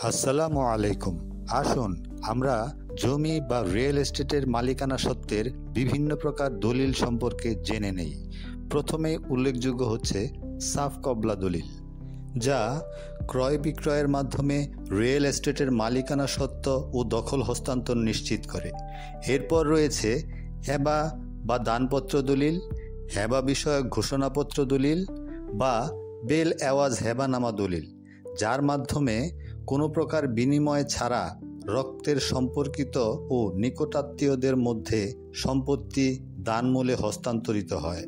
আসসালামু আলাইকুম। আসুন আমরা জমি বা রিয়েল এস্টেটের মালিকানা সত্ত্বের বিভিন্ন প্রকার দলিল সম্পর্কে জেনে নেই। প্রথমে উল্লেখযোগ্য হচ্ছে সাফ কবলা দলিল, যা ক্রয় বিক্রয়ের মাধ্যমে রিয়েল এস্টেটের মালিকানা সত্ত্ব ও দখল হস্তান্তর নিশ্চিত করে। এরপর রয়েছে হেবা বা দানপত্র দলিল, হেবা বিষয়ক ঘোষণাপত্র দলিল বা বেল এওয়াজ হেবানামা দলিল, যার মাধ্যমে কোনো প্রকার বিনিময় ছাড়া রক্তের সম্পর্কিত ও নিকটাত্মীয়দের মধ্যে সম্পত্তি দানমূলে হস্তান্তরিত হয়।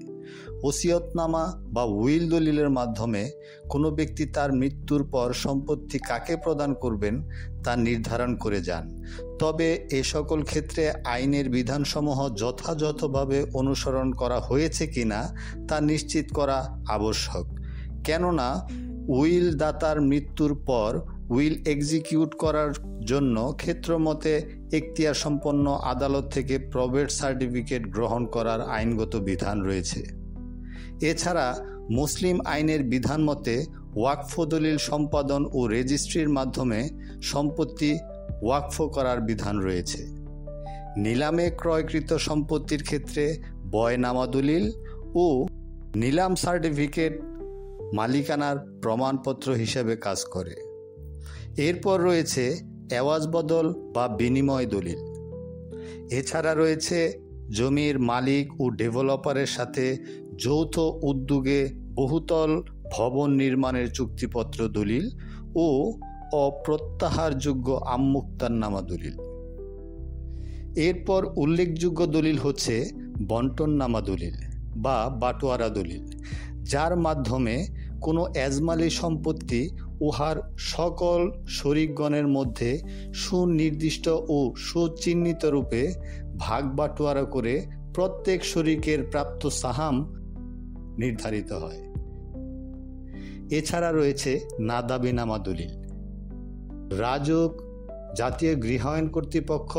ওসিয়তনামা বা উইল দলিলের মাধ্যমে কোনো ব্যক্তি তার মৃত্যুর পর সম্পত্তি কাকে প্রদান করবেন তা নির্ধারণ করে যান। তবে এ সকল ক্ষেত্রে আইনের বিধানসমূহ যথাযথভাবে অনুসরণ করা হয়েছে কিনা তা নিশ্চিত করা আবশ্যক, কেননা উইল দাতার মৃত্যুর পর উইল এক্সিকিউট করার জন্য ক্ষেত্রমতে এখতিয়ার সম্পন্ন আদালত থেকে প্রবেট সার্টিফিকেট গ্রহণ করার আইনগত বিধান রয়েছে। এছাড়া মুসলিম আইনের বিধান মতে ওয়াকফ দলিল সম্পাদন ও রেজিস্ট্রির মাধ্যমে সম্পত্তি ওয়াকফ করার বিধান রয়েছে। নিলামে ক্রয়কৃত সম্পত্তির ক্ষেত্রে বয়নামা দলিল ও নিলাম সার্টিফিকেট মালিকানার প্রমাণপত্র হিসেবে কাজ করে। এরপর রয়েছে এওয়াজ বদল বা বিনিময় দলিল। এছাড়া রয়েছে জমির মালিক ও ডেভেলপারের সাথে যৌথ উদ্যোগে বহুতল ভবন নির্মাণের চুক্তিপত্র দলিল ও অপ্রত্যাহারযোগ্য আমুক্তারনামা দলিল। এরপর উল্লেখযোগ্য দলিল হচ্ছে বন্টননামা দলিল বা বাটোয়ারা দলিল, যার মাধ্যমে কোনো এজমালি সম্পত্তি উহার সকল শরিকগণের মধ্যে সুনির্দিষ্ট ও সুচিহ্নিত রূপে ভাগ বাটোয়ারা করে প্রত্যেক শরিকের প্রাপ্ত সাহাম নির্ধারিত হয়। এছাড়া রয়েছে নাদাবিনামা দলিল। রাজুক, জাতীয় গৃহায়ন কর্তৃপক্ষ,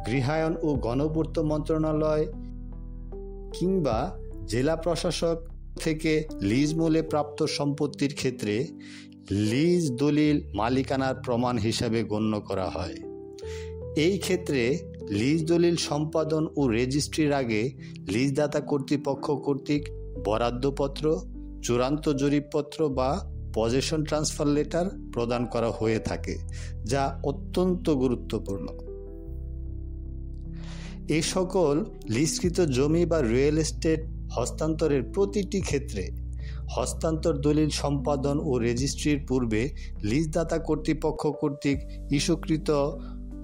গৃহায়ন ও গণপূর্ত মন্ত্রণালয় কিংবা জেলা প্রশাসক থেকে লিজ মূলে প্রাপ্ত সম্পত্তির ক্ষেত্রে লিজ দলিল মালিকানার প্রমাণ হিসাবে গণ্য করা হয়। এই ক্ষেত্রে লিজ দলিল সম্পাদন ও রেজিস্ট্রির আগে লিজদাতা কর্তৃপক্ষ কর্তৃক বরাদ্দপত্র, চূড়ান্ত জরিপপত্র বা পজেশন ট্রান্সফার লেটার প্রদান করা হয়ে থাকে, যা অত্যন্ত গুরুত্বপূর্ণ। এই সকল লিজকৃত জমি বা রিয়েল এস্টেট হস্তান্তরের প্রতিটি ক্ষেত্রে হস্তান্তর দলিল সম্পাদন ও রেজিস্ট্রির পূর্বে লিজদাতা কর্তৃপক্ষ কর্তৃক ইস্যুকৃত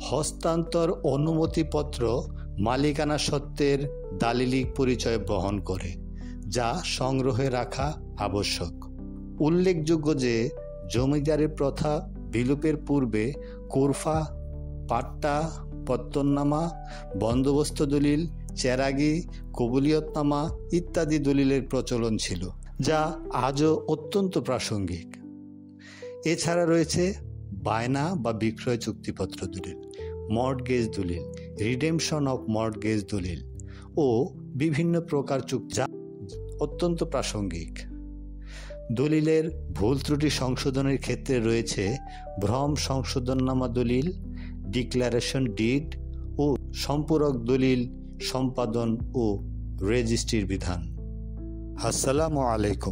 হস্তান্তর অনুমতিপত্র মালিকানা সত্ত্বের দালিলিক পরিচয় বহন করে, যা সংগ্রহে রাখা আবশ্যক। উল্লেখযোগ্য যে জমিদারি প্রথা বিলোপের পূর্বে কোরফা, পাট্টা, পত্তননামা, বন্দোবস্ত দলিল, চেরাগি, কবুলিয়তনামা ইত্যাদি দলিলের প্রচলন ছিল, যা আজও অত্যন্ত প্রাসঙ্গিক। এছাড়া রয়েছে বায়না বা বিক্রয় চুক্তিপত্র দলিল, মর্টগেজ দলিল, রিডেমশন অফ মর্টগেজ দলিল ও বিভিন্ন প্রকার চুক্তি, যা অত্যন্ত প্রাসঙ্গিক। দলিলের ভুল ত্রুটি সংশোধনের ক্ষেত্রে রয়েছে ভ্রম সংশোধননামা দলিল, ডিক্লারেশন ডিড ও সম্পূরক দলিল সম্পাদন ও রেজিস্ট্রির বিধান। আসসালামু আলাইকুম।